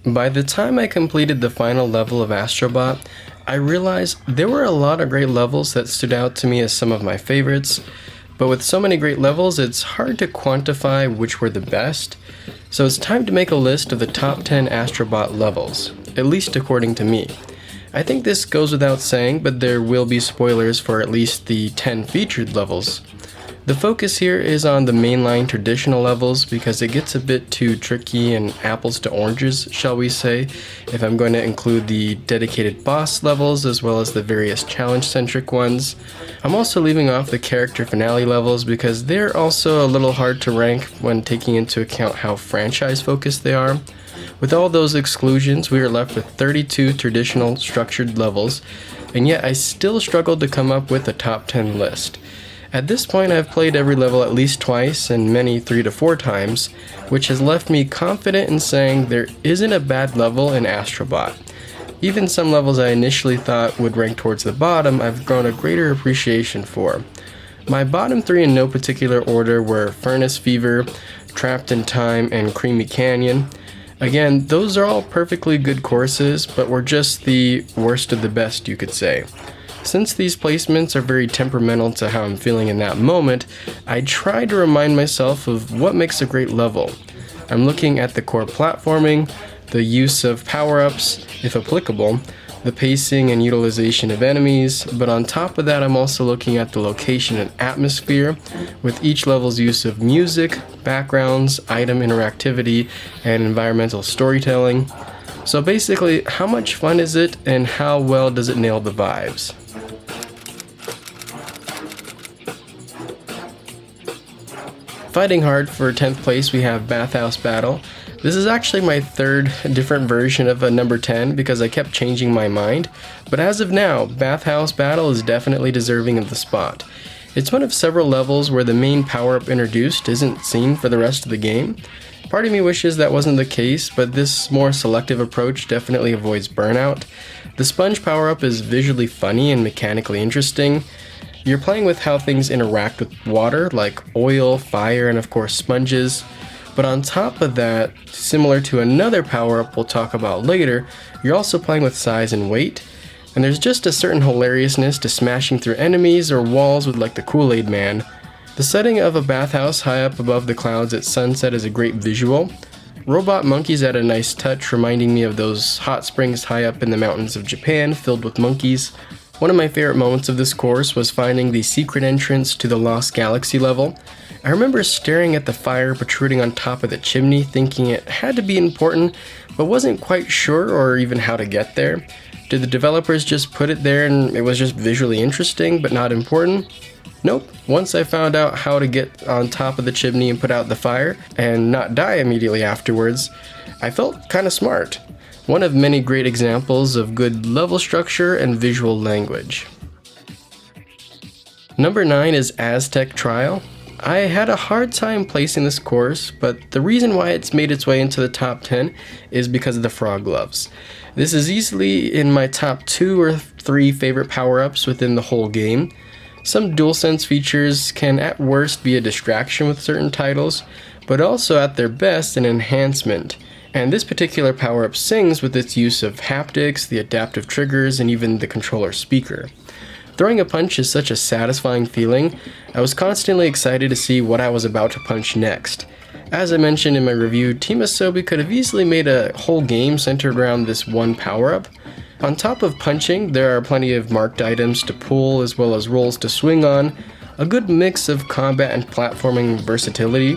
By the time I completed the final level of Astro Bot, I realized there were a lot of great levels that stood out to me as some of my favorites, but with so many great levels, it's hard to quantify which were the best, so it's time to make a list of the top 10 Astro Bot levels, at least according to me. I think this goes without saying, but there will be spoilers for at least the 10 featured levels. The focus here is on the mainline traditional levels because it gets a bit too tricky and apples to oranges, shall we say, if I'm going to include the dedicated boss levels as well as the various challenge-centric ones. I'm also leaving off the character finale levels because they're also a little hard to rank when taking into account how franchise-focused they are. With all those exclusions, we are left with 32 traditional structured levels, and yet I still struggled to come up with a top 10 list. At this point, I've played every level at least twice and many 3 to 4 times, which has left me confident in saying there isn't a bad level in Astro Bot. Even some levels I initially thought would rank towards the bottom, I've grown a greater appreciation for. My bottom 3 in no particular order were Furnace Fever, Trapped in Time, and Creamy Canyon. Again, those are all perfectly good courses, but were just the worst of the best, you could say. Since these placements are very temperamental to how I'm feeling in that moment, I try to remind myself of what makes a great level. I'm looking at the core platforming, the use of power-ups, if applicable, the pacing and utilization of enemies, but on top of that I'm also looking at the location and atmosphere, with each level's use of music, backgrounds, item interactivity, and environmental storytelling. So basically, how much fun is it and how well does it nail the vibes? Fighting hard for 10th place, we have Bathhouse Battle. This is actually my third different version of a number 10 because I kept changing my mind, but as of now, Bathhouse Battle is definitely deserving of the spot. It's one of several levels where the main power-up introduced isn't seen for the rest of the game. Part of me wishes that wasn't the case, but this more selective approach definitely avoids burnout. The sponge power-up is visually funny and mechanically interesting. You're playing with how things interact with water, like oil, fire, and of course sponges. But on top of that, similar to another power-up we'll talk about later, you're also playing with size and weight. And there's just a certain hilariousness to smashing through enemies or walls with like the Kool-Aid Man. The setting of a bathhouse high up above the clouds at sunset is a great visual. Robot monkeys add a nice touch, reminding me of those hot springs high up in the mountains of Japan filled with monkeys. One of my favorite moments of this course was finding the secret entrance to the Lost Galaxy level. I remember staring at the fire protruding on top of the chimney, thinking it had to be important, but wasn't quite sure or even how to get there. Did the developers just put it there and it was just visually interesting but not important? Nope. Once I found out how to get on top of the chimney and put out the fire, and not die immediately afterwards, I felt kinda smart. One of many great examples of good level structure and visual language. Number 9 is Aztec Trial. I had a hard time placing this course, but the reason why it's made its way into the top 10 is because of the frog gloves. This is easily in my top 2 or 3 favorite power-ups within the whole game. Some DualSense features can at worst be a distraction with certain titles, but also at their best an enhancement. And this particular power-up sings with its use of haptics, the adaptive triggers, and even the controller speaker. Throwing a punch is such a satisfying feeling. I was constantly excited to see what I was about to punch next. As I mentioned in my review, Team Asobi could have easily made a whole game centered around this one power-up. On top of punching, there are plenty of marked items to pull as well as rolls to swing on, a good mix of combat and platforming versatility.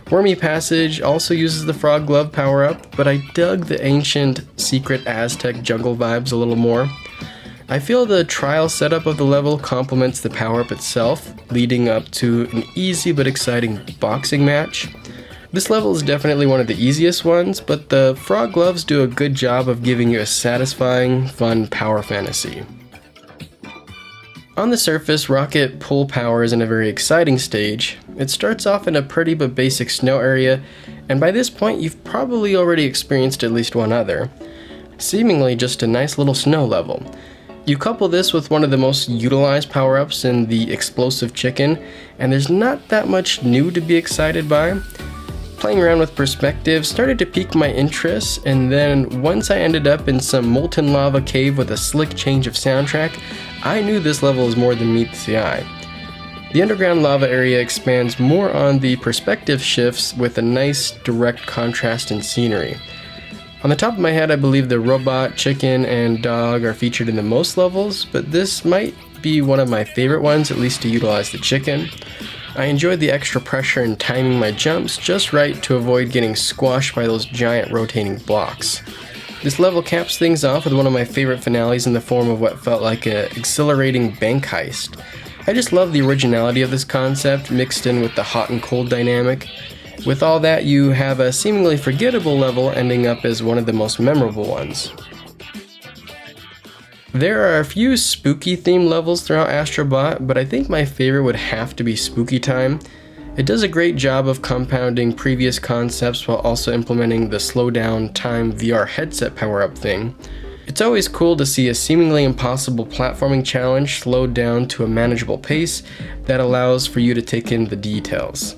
Wormy Passage also uses the Frog Glove power-up, but I dug the ancient, secret Aztec jungle vibes a little more. I feel the trial setup of the level complements the power-up itself, leading up to an easy but exciting boxing match. This level is definitely one of the easiest ones, but the Frog Gloves do a good job of giving you a satisfying, fun power fantasy. On the surface, Rocket Pull Power is in a very exciting stage. It starts off in a pretty but basic snow area, and by this point you've probably already experienced at least one other. Seemingly just a nice little snow level. You couple this with one of the most utilized power-ups in the Explosive Chicken, and there's not that much new to be excited by. Playing around with perspective started to pique my interest, and then once I ended up in some molten lava cave with a slick change of soundtrack, I knew this level is more than meets the eye. The underground lava area expands more on the perspective shifts with a nice direct contrast in scenery. On the top of my head, I believe the robot, chicken, and dog are featured in the most levels, but this might be one of my favorite ones, at least to utilize the chicken. I enjoyed the extra pressure in timing my jumps just right to avoid getting squashed by those giant rotating blocks. This level caps things off with one of my favorite finales in the form of what felt like an exhilarating bank heist. I just love the originality of this concept mixed in with the hot and cold dynamic. With all that, you have a seemingly forgettable level ending up as one of the most memorable ones. There are a few spooky themed levels throughout Astro Bot, but I think my favorite would have to be Spooky Time. It does a great job of compounding previous concepts while also implementing the slow down time VR headset power-up thing. It's always cool to see a seemingly impossible platforming challenge slowed down to a manageable pace that allows for you to take in the details.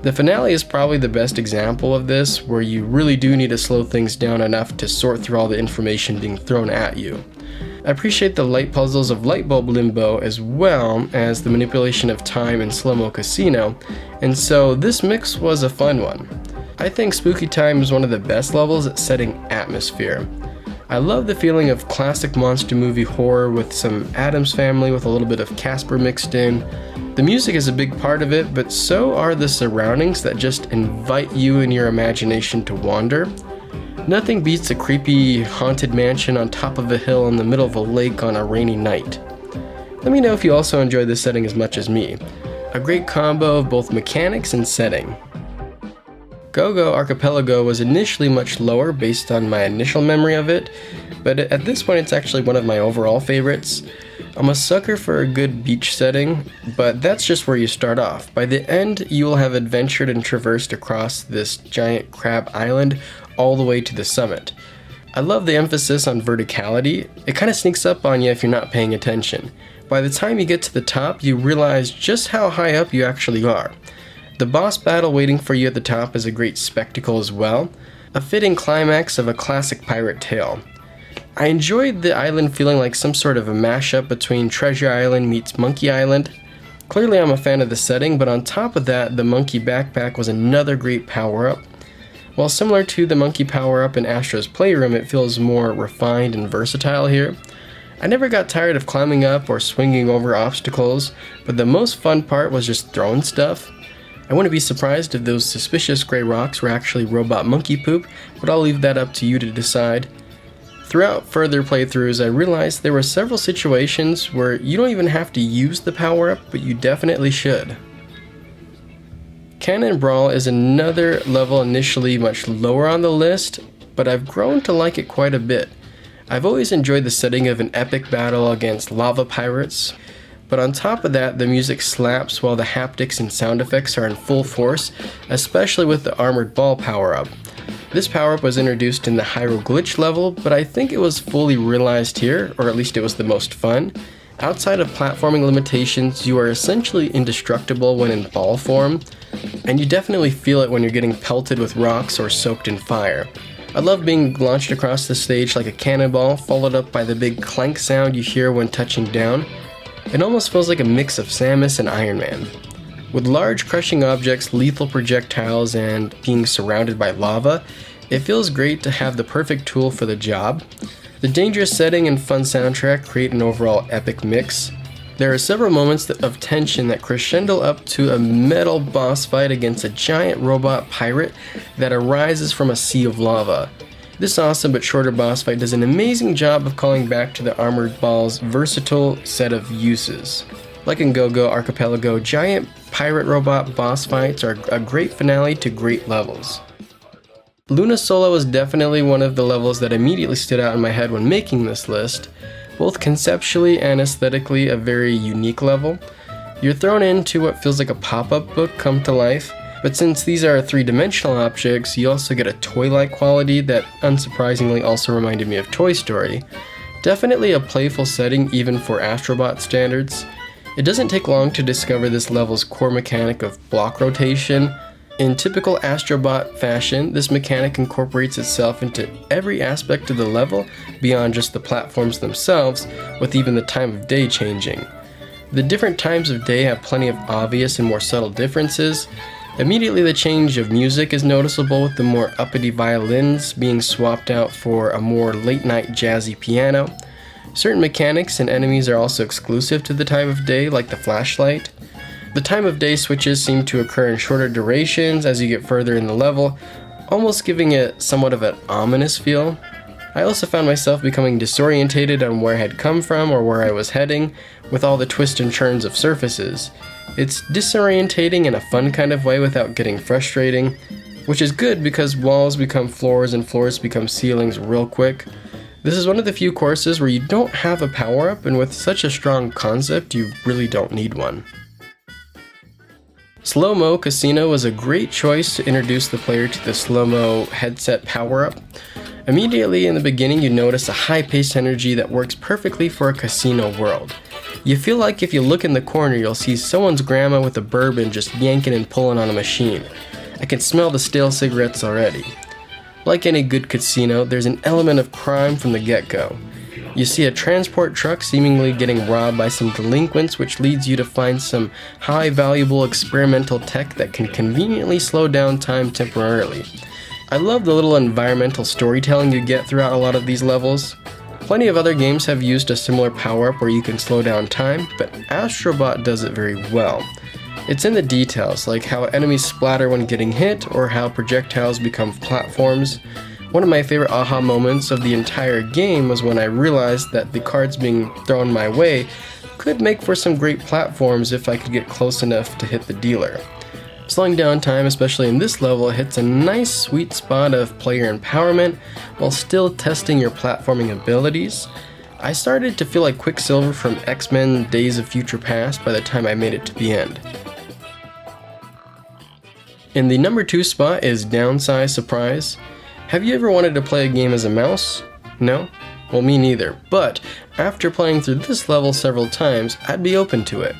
The finale is probably the best example of this, where you really do need to slow things down enough to sort through all the information being thrown at you. I appreciate the light puzzles of Light Bulb Limbo as well as the manipulation of time in Slow-Mo Casino, and so this mix was a fun one. I think Spooky Time is one of the best levels at setting atmosphere. I love the feeling of classic monster movie horror with some Addams Family with a little bit of Casper mixed in. The music is a big part of it, but so are the surroundings that just invite you and your imagination to wander. Nothing beats a creepy haunted mansion on top of a hill in the middle of a lake on a rainy night. Let me know if you also enjoy this setting as much as me. A great combo of both mechanics and setting. Go-Go Archipelago was initially much lower based on my initial memory of it, but at this point it's actually one of my overall favorites. I'm a sucker for a good beach setting, but that's just where you start off. By the end, you will have adventured and traversed across this giant crab island all the way to the summit. I love the emphasis on verticality. It kind of sneaks up on you if you're not paying attention. By the time you get to the top, you realize just how high up you actually are. The boss battle waiting for you at the top is a great spectacle as well, a fitting climax of a classic pirate tale. I enjoyed the island feeling like some sort of a mashup between Treasure Island meets Monkey Island. Clearly I'm a fan of the setting, but on top of that, the monkey backpack was another great power-up. While similar to the monkey power-up in Astro's Playroom, it feels more refined and versatile here. I never got tired of climbing up or swinging over obstacles, but the most fun part was just throwing stuff. I wouldn't be surprised if those suspicious gray rocks were actually robot monkey poop, but I'll leave that up to you to decide. Throughout further playthroughs, I realized there were several situations where you don't even have to use the power-up, but you definitely should. Cannon Brawl is another level initially much lower on the list, but I've grown to like it quite a bit. I've always enjoyed the setting of an epic battle against lava pirates, but on top of that, the music slaps while the haptics and sound effects are in full force, especially with the Armored Ball power-up. This power-up was introduced in the Hyro Glitch level, but I think it was fully realized here, or at least it was the most fun. Outside of platforming limitations, you are essentially indestructible when in ball form, and you definitely feel it when you're getting pelted with rocks or soaked in fire. I love being launched across the stage like a cannonball, followed up by the big clank sound you hear when touching down. It almost feels like a mix of Samus and Iron Man. With large crushing objects, lethal projectiles, and being surrounded by lava, it feels great to have the perfect tool for the job. The dangerous setting and fun soundtrack create an overall epic mix. There are several moments of tension that crescendo up to a metal boss fight against a giant robot pirate that arises from a sea of lava. This awesome but shorter boss fight does an amazing job of calling back to the Armored Ball's versatile set of uses. Like in Go-Go Archipelago, giant pirate robot boss fights are a great finale to great levels. Luna Sola was definitely one of the levels that immediately stood out in my head when making this list. Both conceptually and aesthetically a very unique level. You're thrown into what feels like a pop-up book come to life, but since these are three-dimensional objects, you also get a toy-like quality that unsurprisingly also reminded me of Toy Story. Definitely a playful setting even for Astro Bot standards. It doesn't take long to discover this level's core mechanic of block rotation. In typical Astro Bot fashion, this mechanic incorporates itself into every aspect of the level beyond just the platforms themselves, with even the time of day changing. The different times of day have plenty of obvious and more subtle differences. Immediately the change of music is noticeable, with the more uppity violins being swapped out for a more late-night jazzy piano. Certain mechanics and enemies are also exclusive to the time of day, like the flashlight. The time of day switches seem to occur in shorter durations as you get further in the level, almost giving it somewhat of an ominous feel. I also found myself becoming disorientated on where I had come from or where I was heading, with all the twists and turns of surfaces. It's disorientating in a fun kind of way without getting frustrating, which is good because walls become floors and floors become ceilings real quick. This is one of the few courses where you don't have a power-up, and with such a strong concept, you really don't need one. Slow-Mo Casino was a great choice to introduce the player to the slow-mo headset power-up. Immediately in the beginning, you notice a high-paced energy that works perfectly for a casino world. You feel like if you look in the corner, you'll see someone's grandma with a bourbon just yanking and pulling on a machine. I can smell the stale cigarettes already. Like any good casino, there's an element of crime from the get-go. You see a transport truck seemingly getting robbed by some delinquents, which leads you to find some high valuable experimental tech that can conveniently slow down time temporarily. I love the little environmental storytelling you get throughout a lot of these levels. Plenty of other games have used a similar power-up where you can slow down time, but Astro Bot does it very well. It's in the details, like how enemies splatter when getting hit, or how projectiles become platforms. One of my favorite aha moments of the entire game was when I realized that the cards being thrown my way could make for some great platforms if I could get close enough to hit the dealer. Slowing down time, especially in this level, hits a nice sweet spot of player empowerment while still testing your platforming abilities. I started to feel like Quicksilver from X-Men Days of Future Past by the time I made it to the end. In the number 2 spot is Downsize Surprise. Have you ever wanted to play a game as a mouse? No? Well, me neither, but after playing through this level several times, I'd be open to it.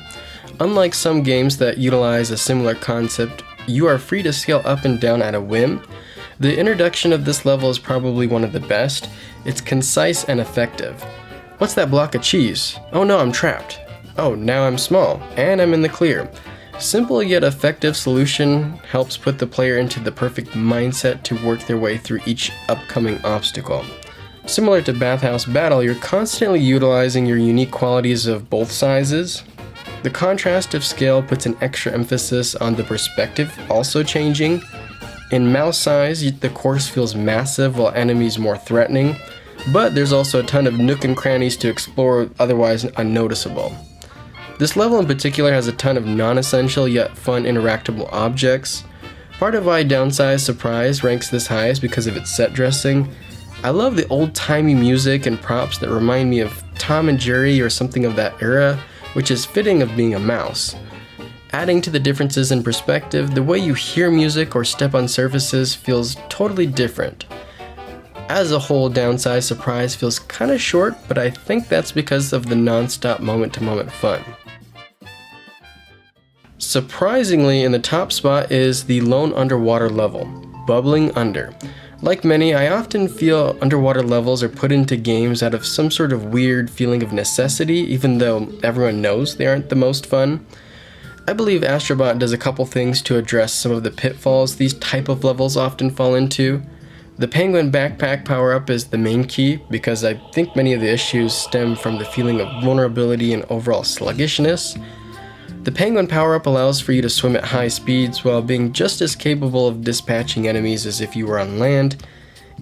Unlike some games that utilize a similar concept, you are free to scale up and down at a whim. The introduction of this level is probably one of the best. It's concise and effective. What's that block of cheese? Oh no, I'm trapped. Oh, now I'm small, and I'm in the clear. Simple yet effective solution helps put the player into the perfect mindset to work their way through each upcoming obstacle. Similar to Bathhouse Battle, you're constantly utilizing your unique qualities of both sizes. The contrast of scale puts an extra emphasis on the perspective also changing. In mouse size, the course feels massive while enemies more threatening, but there's also a ton of nook and crannies to explore otherwise unnoticeable. This level in particular has a ton of non-essential yet fun interactable objects. Part of why Downsize Surprise ranks this high is because of its set dressing. I love the old-timey music and props that remind me of Tom and Jerry or something of that era, which is fitting of being a mouse. Adding to the differences in perspective, the way you hear music or step on surfaces feels totally different. As a whole, Downsize Surprise feels kinda short, but I think that's because of the non-stop moment-to-moment fun. Surprisingly, in the top spot is the lone underwater level, Bubbling Under. Like many, I often feel underwater levels are put into games out of some sort of weird feeling of necessity, even though everyone knows they aren't the most fun. I believe Astro Bot does a couple things to address some of the pitfalls these type of levels often fall into. The Penguin Backpack power-up is the main key, because I think many of the issues stem from the feeling of vulnerability and overall sluggishness. The Penguin power-up allows for you to swim at high speeds while being just as capable of dispatching enemies as if you were on land.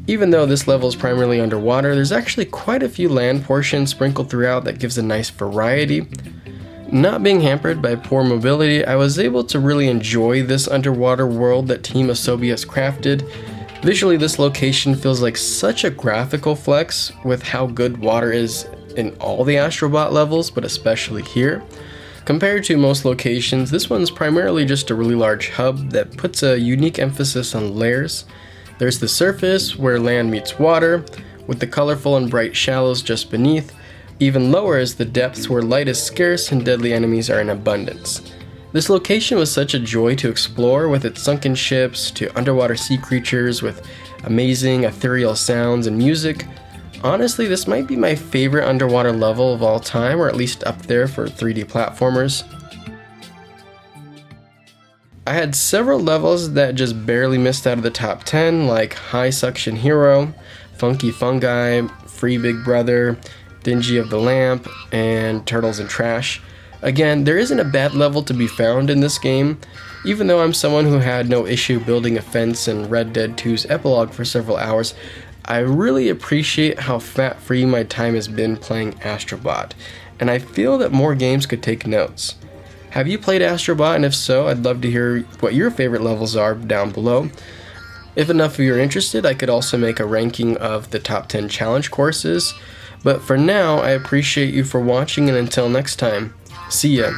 Even though this level is primarily underwater, there's actually quite a few land portions sprinkled throughout that gives a nice variety. Not being hampered by poor mobility, I was able to really enjoy this underwater world that Team Asobi has crafted. Visually, this location feels like such a graphical flex with how good water is in all the Astro Bot levels, but especially here. Compared to most locations, this one's primarily just a really large hub that puts a unique emphasis on layers. There's the surface, where land meets water, with the colorful and bright shallows just beneath. Even lower is the depths, where light is scarce and deadly enemies are in abundance. This location was such a joy to explore, with its sunken ships to underwater sea creatures with amazing ethereal sounds and music. Honestly, this might be my favorite underwater level of all time, or at least up there for 3D platformers. I had several levels that just barely missed out of the top 10, like High Suction Hero, Funky Fungi, Free Big Brother, Dingy of the Lamp, and Turtles and Trash. Again, there isn't a bad level to be found in this game, even though I'm someone who had no issue building a fence in Red Dead 2's epilogue for several hours. I really appreciate how fat-free my time has been playing Astro Bot, and I feel that more games could take notes. Have you played Astro Bot, and if so, I'd love to hear what your favorite levels are down below. If enough of you are interested, I could also make a ranking of the top 10 challenge courses, but for now, I appreciate you for watching, and until next time, see ya!